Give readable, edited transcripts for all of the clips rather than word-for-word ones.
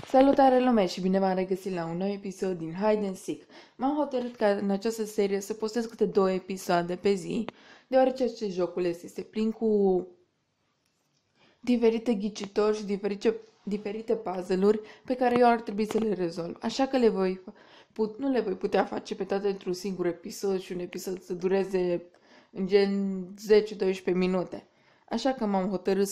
Salutare lume și bine v-am regăsit la un nou episod din Hide and Seek. M-am hotărât ca în această serie să postez câte 2 episoade pe zi, deoarece acest jocul este plin cu diferite ghicitori și diferite puzzle-uri pe care eu ar trebui să le rezolv. Așa că nu le voi putea face pe toate într-un singur episod și un episod să dureze în gen 10-12 minute. Așa că m-am hotărât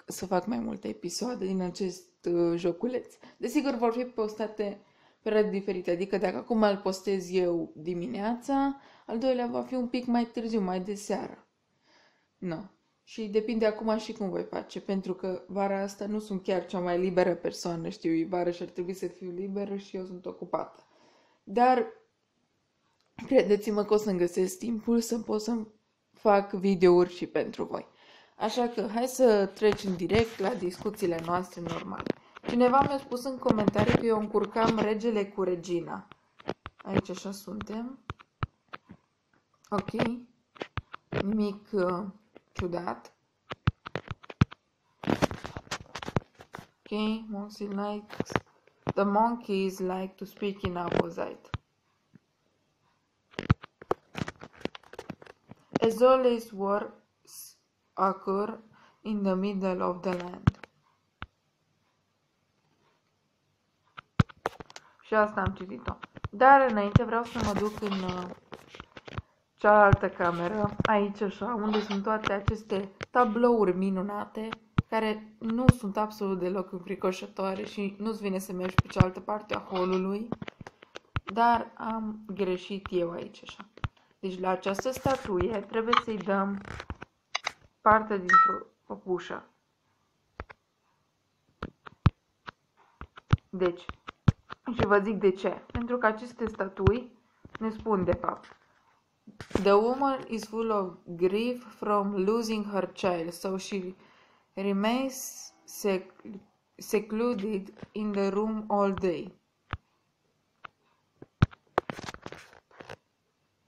să fac mai multe episoade din acest joculeț. Desigur, vor fi postate perioade diferite, adică dacă acum îl postez eu dimineața, al doilea va fi un pic mai târziu, mai de seară. No. Și depinde acum și cum voi face, pentru că vara asta nu sunt chiar cea mai liberă persoană, știu, e vară și ar trebui să fiu liberă și eu sunt ocupată. Dar credeți-mă că o să-mi găsesc timpul să pot să fac videouri și pentru voi. Așa că hai să trecem direct la discuțiile noastre normale. Cineva mi-a spus în comentarii că eu încurcam regele cu regina. Aici așa suntem. Ok. Nimic ciudat. Ok. The monkeys like to speak in opposite. As always wars occur in the middle of the land. Și asta am citit-o. Dar înainte vreau să mă duc în cealaltă cameră, aici așa, unde sunt toate aceste tablouri minunate, care nu sunt absolut deloc înfricoșătoare și nu-ți vine să mergi pe cealaltă parte a holului, dar am greșit eu aici așa. Deci la această statuie trebuie să-i dăm parte dintr-o păpușă. Deci, și vă zic de ce. Pentru că aceste statui ne spun de fapt: The woman is full of grief from losing her child, so she remains secluded in the room all day.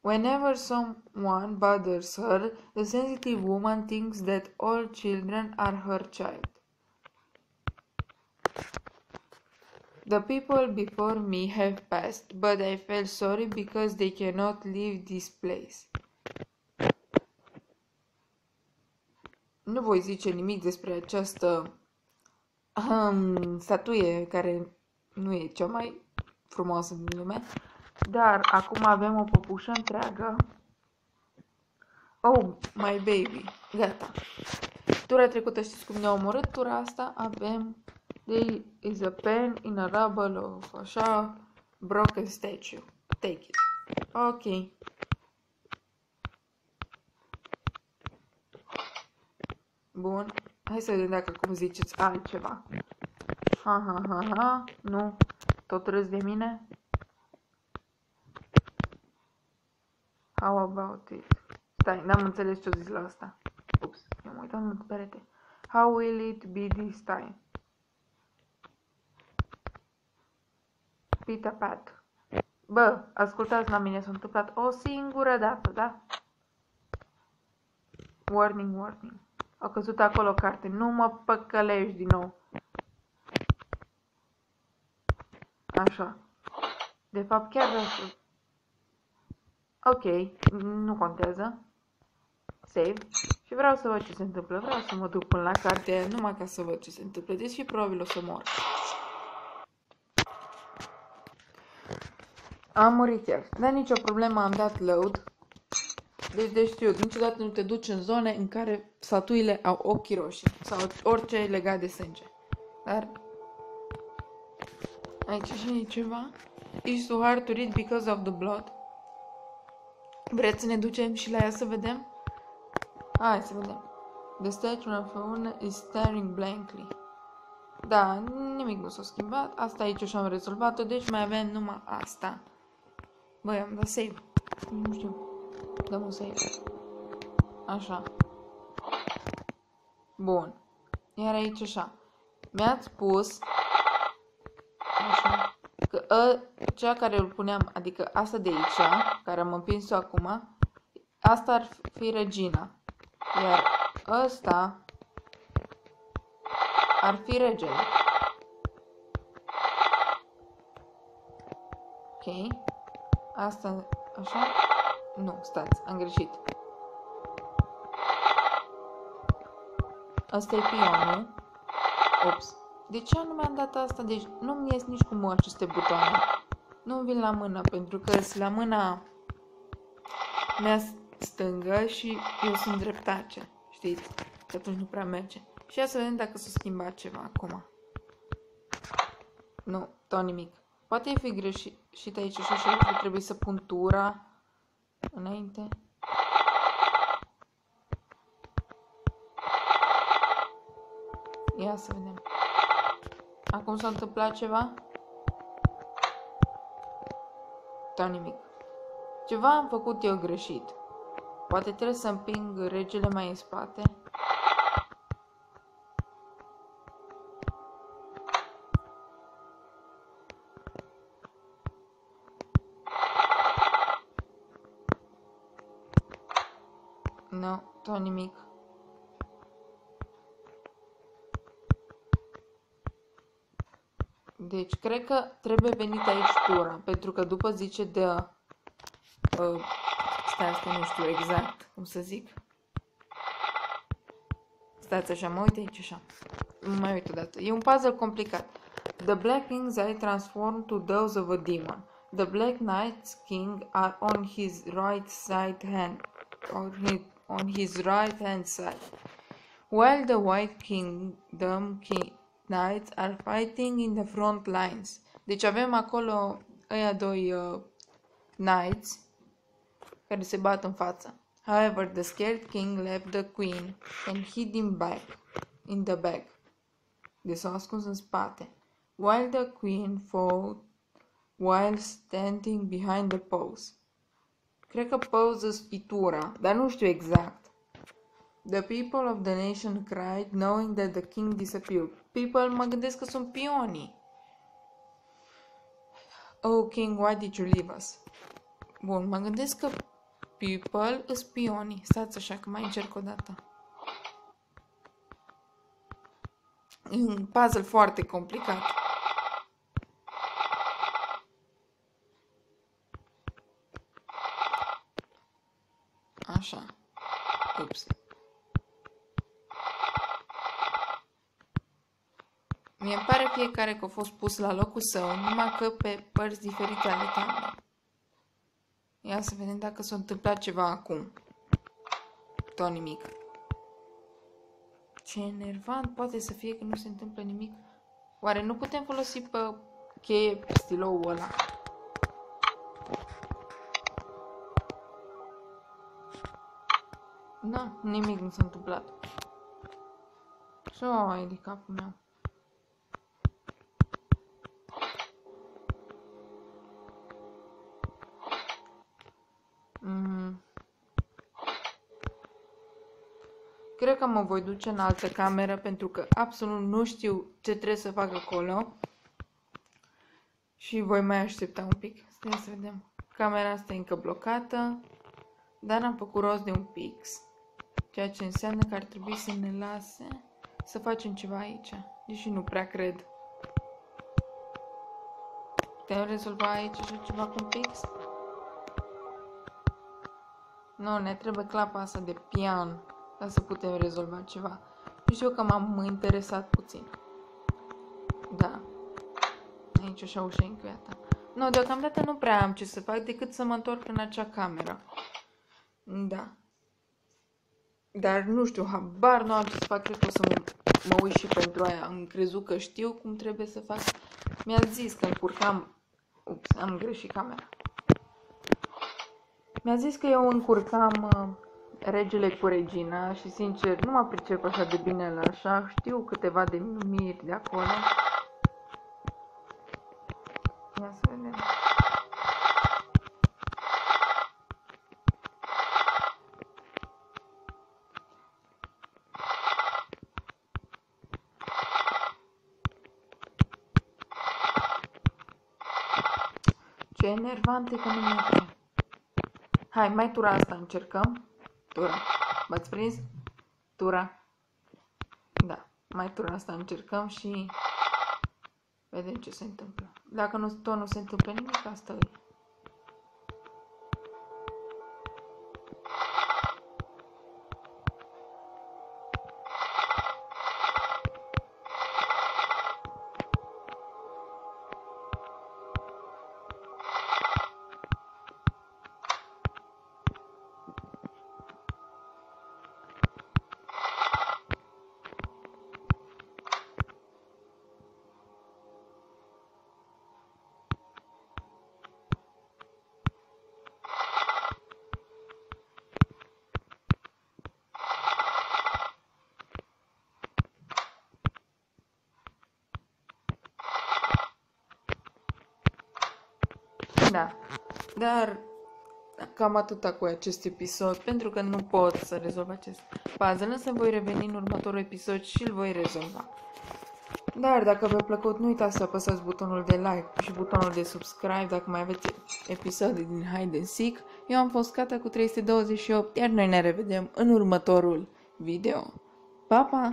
Whenever someone bothers her, the sensitive woman thinks that all children are her child. The people before me have passed, but I felt sorry because they cannot leave this place. Nu voi zice nimic despre această statuie care nu e cea mai frumoasă din lume, dar acum avem o păpușă întreagă. Oh, my baby. Gata. Tura trecută știți cum ne-a omorât, tura asta avem There is a pen in a rubble of așa broken statue. Take it. Ok. Bun. Hai să vedem dacă acum ziceți altceva. Ha. Nu. Tot râs de mine? How about it? Stai, n-am înțeles ce-o zis la asta. Ups, i-am uitat în perete. How will it be this time? Pita Pat. Bă, ascultați la mine, s-a întâmplat o singură dată, da? Warning. A căzut acolo carte. Nu mă păcălești din nou. Așa. De fapt, chiar vreau să... Ok, nu contează. Save. Și vreau să văd ce se întâmplă. Vreau să mă duc până la carte aia, numai ca să văd ce se întâmplă. Deși probabil o să mor. Am murit chiar. Dar nicio problemă, am dat load. Deci știu, niciodată nu te duci în zone în care statuile au ochii roșii. Sau orice legat de sânge. Dar... aici așa e ceva. It's too hard to read because of the blood. Vreți să ne ducem și la ea să vedem? Hai să vedem. The statue of a woman is staring blankly. Da, nimic nu s-a schimbat. Asta aici și-am rezolvat-o, deci mai avem numai asta. Băi, am dat save. Nu știu. Dăm un save. Așa. Bun. Iar aici așa. Mi-ați spus așa, că cea care îl puneam, adică asta de aici, care am împins-o acum, asta ar fi regina. Iar ăsta ar fi regele. Ok. Asta, așa? Nu, stați, am greșit. Asta e pionul. Ops. De ce nu mi-am dat asta? Deci nu-mi ies nici cum aceste butoane. Nu vin la mână, pentru că sunt la mâna mea stângă și eu sunt dreptace. Știți? Că atunci nu prea merge. Și ia să vedem dacă s-a schimbat ceva acum. Nu, tot nimic. Poate fi greșit aici și că trebuie să pun tura înainte. Ia să vedem. Acum s-a întâmplat ceva? Tot nimic. Ceva am făcut eu greșit. Poate trebuie să împing regele mai în spate. Nu, tot nimic. Deci, cred că trebuie venit aici tura, pentru că după zice de... stai, nu știu exact cum să zic. Stați așa, mă uit aici așa. Mai uit odată. E un puzzle complicat. The Black King's eye transformed to those of a demon. The Black Knight's king are on his right side hand. On his right hand side. While the White Knights are fighting in the front lines. Deci avem acolo ăia doi knights care se bat în față. However, the scared king left the queen and hid in the bag. Deci s-a ascuns în spate. While the queen fought while standing behind the pose. Cred că pose e tura, dar nu știu exact. The people of the nation cried, knowing that the king disappeared. People, mă gândesc că sunt pionii. Oh, king, why did you leave us? Bun, mă gândesc că people îs pionii. Stați așa că mai încerc o dată. E un puzzle foarte complicat. Așa. Ups. Mie îmi pare fiecare că a fost pus la locul său, numai că pe părți diferite ale camerei. Ia să vedem dacă s-a întâmplat ceva acum. Tot nimic. Ce enervant poate să fie că nu se întâmplă nimic. Oare nu putem folosi pe cheie stiloul ăla? Da, nimic nu s-a întâmplat. Ce-o de capul meu? Cred că mă voi duce în altă cameră pentru că absolut nu știu ce trebuie să fac acolo. Și voi mai aștepta un pic. Stai să vedem. Camera asta e încă blocată, dar am făcut rost de un pix. Ceea ce înseamnă că ar trebui să ne lase să facem ceva aici. Deși nu prea cred. Putem rezolva aici așa ceva cu un pix? Nu, ne trebuie clapa asta de pian ca să putem rezolva ceva. Nu știu că m-am interesat puțin. Da. Aici așa ușa încuiată. Nu, deocamdată nu prea am ce să fac decât să mă întorc în acea cameră. Da. Dar nu știu, habar nu am ce să fac, cred că o să mă uit și pentru aia. Am crezut că știu cum trebuie să fac. Mi-a zis că încurcam... Ups, am greșit camera. Mi-a zis că eu încurcam regele cu regina și sincer nu mă pricep așa de bine la așa. Știu câteva denumiri de acolo. Ia să vedem. Ce enervant e că nu merge. Hai, mai tura asta încercăm. Tura. V-ați prins? Tura. Da, mai tura asta încercăm și... Vedem ce se întâmplă. Dacă tot nu se întâmplă nimic, asta e. Da, dar cam atâta cu acest episod, pentru că nu pot să rezolv acest puzzle, însă voi reveni în următorul episod și îl voi rezolva. Dar dacă v-a plăcut, nu uitați să apăsați butonul de like și butonul de subscribe dacă mai aveți episoade din Hide and Seek. Eu am fost Cata cu 328, iar noi ne revedem în următorul video. Pa, pa!